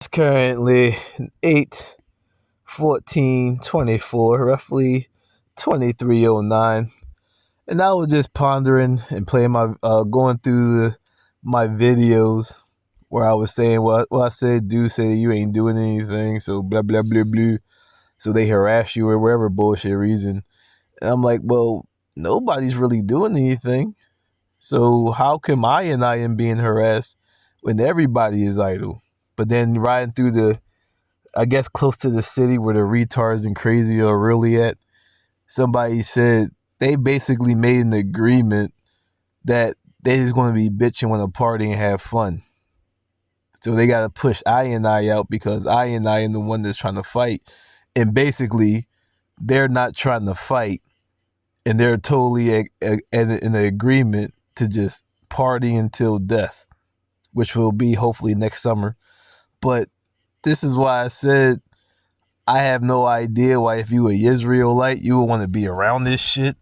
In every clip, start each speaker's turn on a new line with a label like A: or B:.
A: It's currently 8:14:24, roughly 23:09, and I was just pondering and playing my going through my videos where I was saying what I said. Do say you ain't doing anything, so blah blah blah blah. So they harass you or whatever bullshit reason, and I'm like, well, nobody's really doing anything. So how come I am being harassed when everybody is idle? But then riding through I guess close to the city where the retards and crazy are really at, somebody said they basically made an agreement that they just going to be bitching when a party and have fun. So they got to push I out because I am the one that's trying to fight. And basically, they're not trying to fight. And they're totally in an agreement to just party until death, which will be hopefully next summer. But this is why I said I have no idea why if you a Israelite, you would want to be around this shit.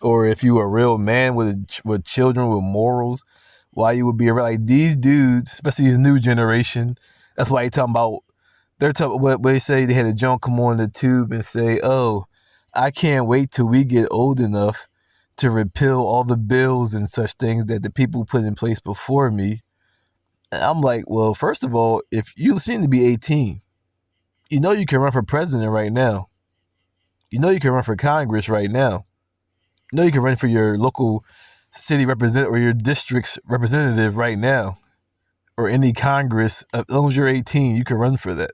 A: Or if you a real man with children with morals, why you would be around like these dudes, especially this new generation. That's why they're talking what they say. They had a joint come on the tube and say, "Oh, I can't wait till we get old enough to repeal all the bills and such things that the people put in place before me." And I'm like, well, first of all, if you seem to be 18, you know you can run for president right now. You know you can run for Congress right now. You know you can run for your local city representative or your district's representative right now, or any Congress. As long as you're 18, you can run for that.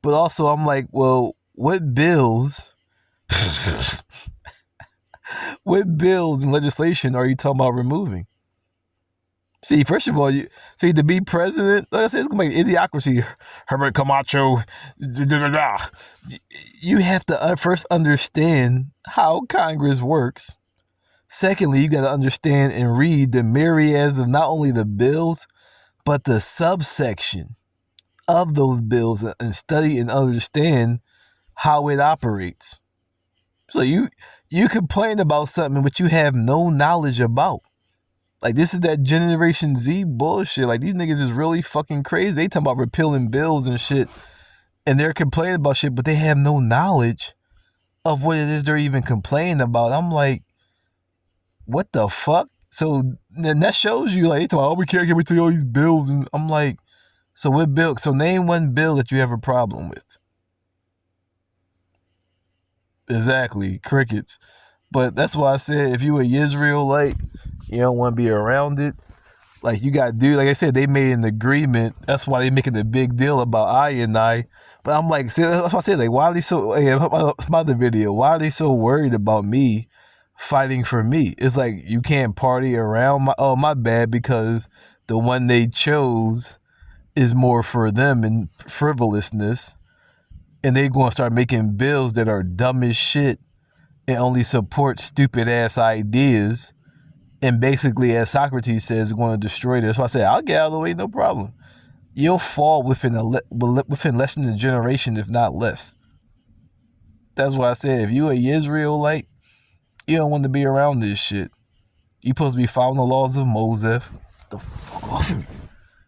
A: But also, I'm like, well, what bills, what bills and legislation are you talking about removing? See, first of all, to be president, like I said, it's gonna be idiocracy. Herbert Camacho, you have to first understand how Congress works. Secondly, you got to understand and read the myriads of not only the bills, but the subsection of those bills and study and understand how it operates. So you complain about something which you have no knowledge about. Like, this is that Generation Z bullshit. Like, these niggas is really fucking crazy. They talking about repealing bills and shit, and they're complaining about shit, but they have no knowledge of what it is they're even complaining about. I'm like, what the fuck? So then that shows you, like, they talking about, oh, we can't get me to all these bills, and I'm like, so what bill? So name one bill that you have a problem with. Exactly, crickets. But that's why I said if you a Israelite, you don't want to be around it. Like, you got to do, like I said, they made an agreement. That's why they making a big deal about I. But I'm like, see, that's what I said, like, why are they so, hey, my other video, why are they so worried about me fighting for me? It's like, you can't party around my bad, because the one they chose is more for them and frivolousness. And they going to start making bills that are dumb as shit and only support stupid ass ideas. And basically, as Socrates says, going to destroy this. So I said, I'll get out of the way, no problem. You'll fall within less than a generation, if not less. That's why I said, if you a Israelite, you don't want to be around this shit. You supposed to be following the laws of Moses. The fuck off of me.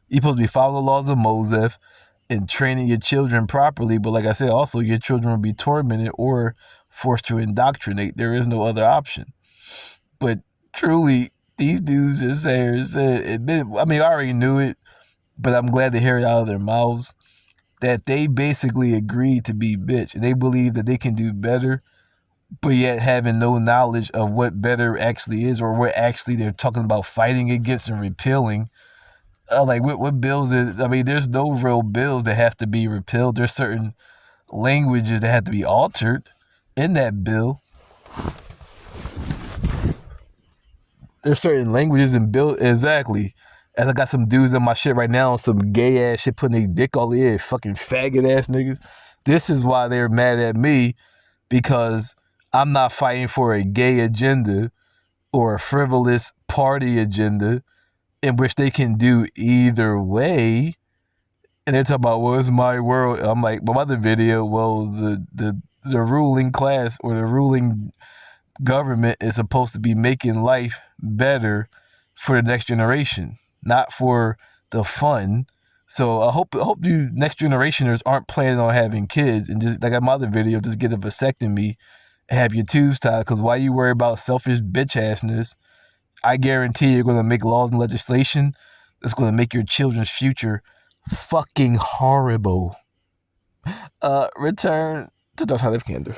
A: You supposed to be following the laws of Moses and training your children properly. But like I said, also your children will be tormented or forced to indoctrinate. There is no other option. But truly, these dudes just said, I mean, I already knew it, but I'm glad to hear it out of their mouths, that they basically agreed to be bitch. And they believe that they can do better, but yet having no knowledge of what better actually is, or what actually they're talking about fighting against and repealing. Like, what bills is, I mean, there's no real bills that have to be repealed. There's certain languages that have to be altered in that bill. There's certain languages in bill, exactly. As I got some dudes on my shit right now, some gay ass shit, putting their dick all in, fucking faggot ass niggas. This is why they're mad at me, because I'm not fighting for a gay agenda or a frivolous party agenda, in which they can do either way. And they're talking about, well, it's my world. I'm like, my other video, well, the ruling class or the ruling government is supposed to be making life better for the next generation, not for the fun So I hope you next generationers aren't planning on having kids and just like my other video, just get a vasectomy and have your tubes tied. Because why you worry about selfish bitch assness? I guarantee you're gonna make laws and legislation that's gonna make your children's future fucking horrible. Return to Dr. Candor.